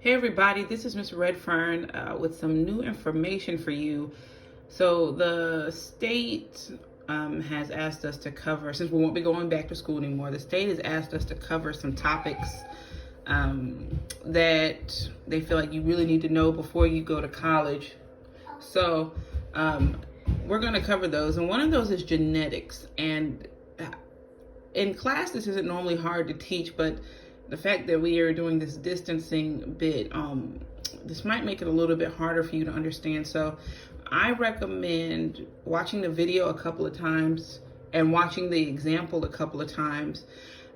Hey everybody, this is Miss Redfern with some new information for you. So the state has asked us to cover, since we won't be going back to school anymore, the state has asked us to cover some topics that they feel like you really need to know before you go to college. So we're going to cover those, and one of those is genetics. And in class, this isn't normally hard to teach, but the fact that we are doing this distancing bit, this might make it a little bit harder for you to understand. So I recommend watching the video a couple of times and watching the example a couple of times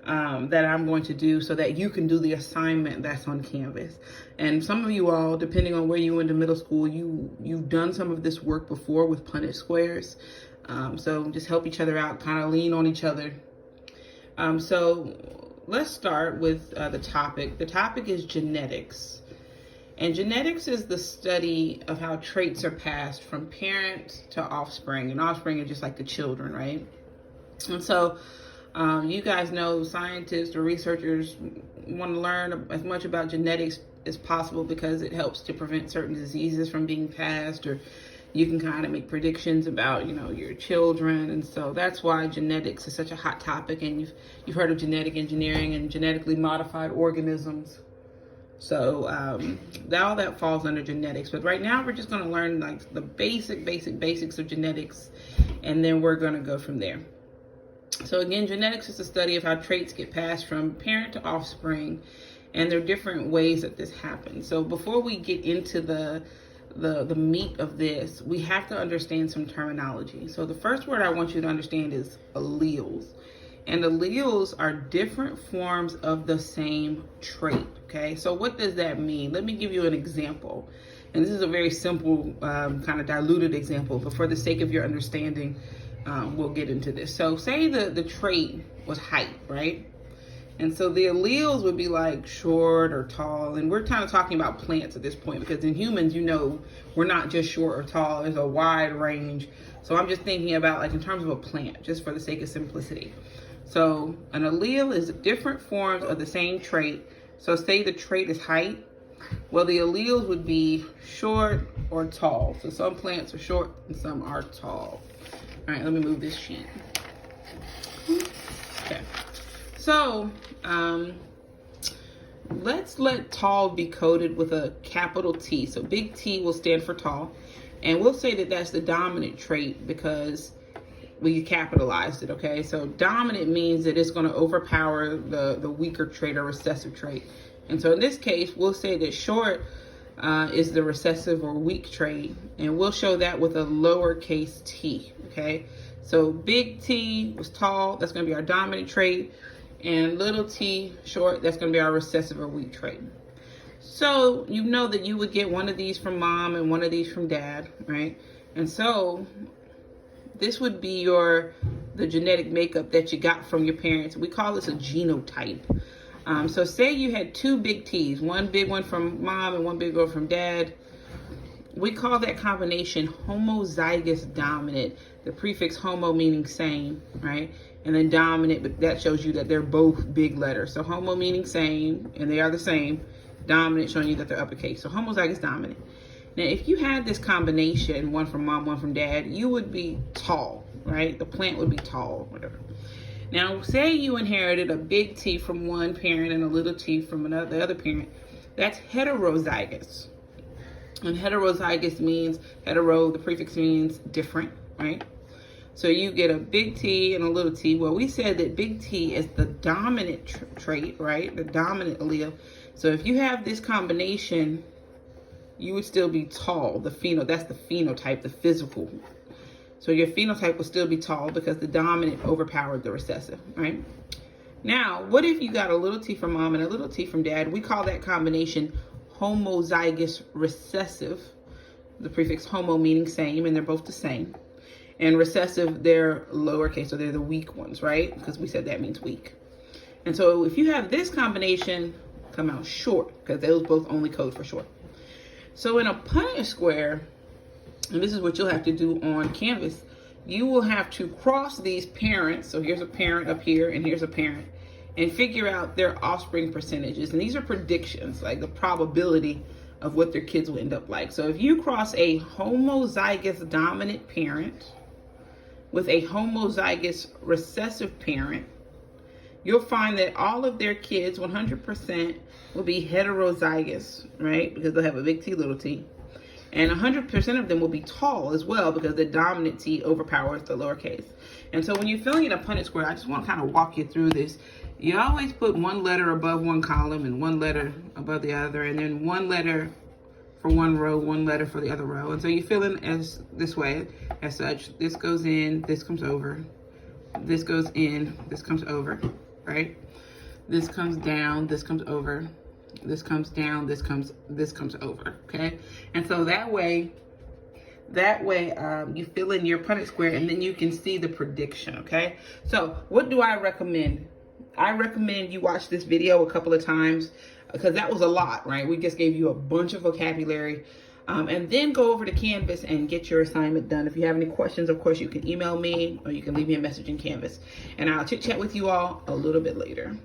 that I'm going to do, so that you can do the assignment that's on Canvas. And some of you all, depending on where you went to middle school, you've done some of this work before with Punnett squares. So just help each other out, kind of lean on each other. So let's start with the topic. The topic is genetics. And genetics is the study of how traits are passed from parent to offspring. And offspring are just like the children, right? And so you guys know scientists or researchers want to learn as much about genetics as possible because it helps to prevent certain diseases from being passed, or you can kind of make predictions about, your children. And so that's why genetics is such a hot topic. And you've heard of genetic engineering and genetically modified organisms. So all that falls under genetics. But right now we're just going to learn like the basics of genetics, and then we're going to go from there. So again, genetics is the study of how traits get passed from parent to offspring, and there are different ways that this happens. So before we get into the meat of this, we have to understand some terminology. So the first word I want you to understand is alleles. And alleles are different forms of the same trait, okay? So what does that mean? Let me give you an example. And this is a very simple, kind of diluted example, but for the sake of your understanding, we'll get into this. So say the trait was height, right? And so the alleles would be like short or tall. And we're kind of talking about plants at this point, because in humans, we're not just short or tall. There's a wide range. So I'm just thinking about like in terms of a plant, just for the sake of simplicity. So an allele is different forms of the same trait. So say the trait is height. Well, the alleles would be short or tall. So some plants are short and some are tall. All right, let me move this sheet. Okay. So let's let tall be coded with a capital T. So big T will stand for tall. And we'll say that that's the dominant trait because we capitalized it, okay? So dominant means that it's going to overpower the weaker trait or recessive trait. And so in this case, we'll say that short is the recessive or weak trait, and we'll show that with a lowercase t, okay? So big T was tall, that's going to be our dominant trait, and little t, short, that's going to be our recessive or weak trait. So you know that you would get one of these from mom and one of these from dad, right? And so this would be the genetic makeup that you got from your parents. We call this a genotype. So say you had two big T's, one big one from mom and one big one from dad. We call that combination homozygous dominant. The prefix homo meaning same, right? And then dominant, but that shows you that they're both big letters. So homo meaning same, and they are the same. Dominant showing you that they're uppercase. So homozygous dominant. Now, if you had this combination, one from mom, one from dad, you would be tall, right? The plant would be tall, whatever. Now, say you inherited a big T from one parent and a little t from the other parent. That's heterozygous. And heterozygous means, hetero, the prefix means different, right? So you get a big T and a little t. Well, we said that big T is the dominant trait, right? The dominant allele. So if you have this combination, you would still be tall. That's the phenotype, the physical. So your phenotype would still be tall because the dominant overpowered the recessive, right? Now, what if you got a little t from mom and a little t from dad? We call that combination homozygous recessive. The prefix homo meaning same, and they're both the same. And recessive, they're lowercase, so they're the weak ones, right? Because we said that means weak. And so if you have this combination, come out short, because those both only code for short. So in a Punnett square, and this is what you'll have to do on Canvas, you will have to cross these parents. So here's a parent up here, and here's a parent. and figure out their offspring percentages. And these are predictions, like the probability of what their kids will end up like. So if you cross a homozygous dominant parent with a homozygous recessive parent, you'll find that all of their kids, 100%, will be heterozygous, right? Because they'll have a big T, little t. And 100% of them will be tall as well, because the dominant T overpowers the lowercase. And so when you're filling in a Punnett square, I just want to kind of walk you through this. You always put one letter above one column and one letter above the other, and then one letter for one row, one letter for the other row. And so you fill in as this way, as such. This goes in, this comes over. This goes in, this comes over, right? This comes down, this comes over. This comes down, this comes over, okay? And so that way you fill in your Punnett square, and then you can see the prediction, okay? So what do I recommend? I recommend you watch this video a couple of times, because that was a lot, right? We just gave you a bunch of vocabulary. And then go over to Canvas and get your assignment done. If you have any questions, of course, you can email me or you can leave me a message in Canvas. And I'll chit chat with you all a little bit later.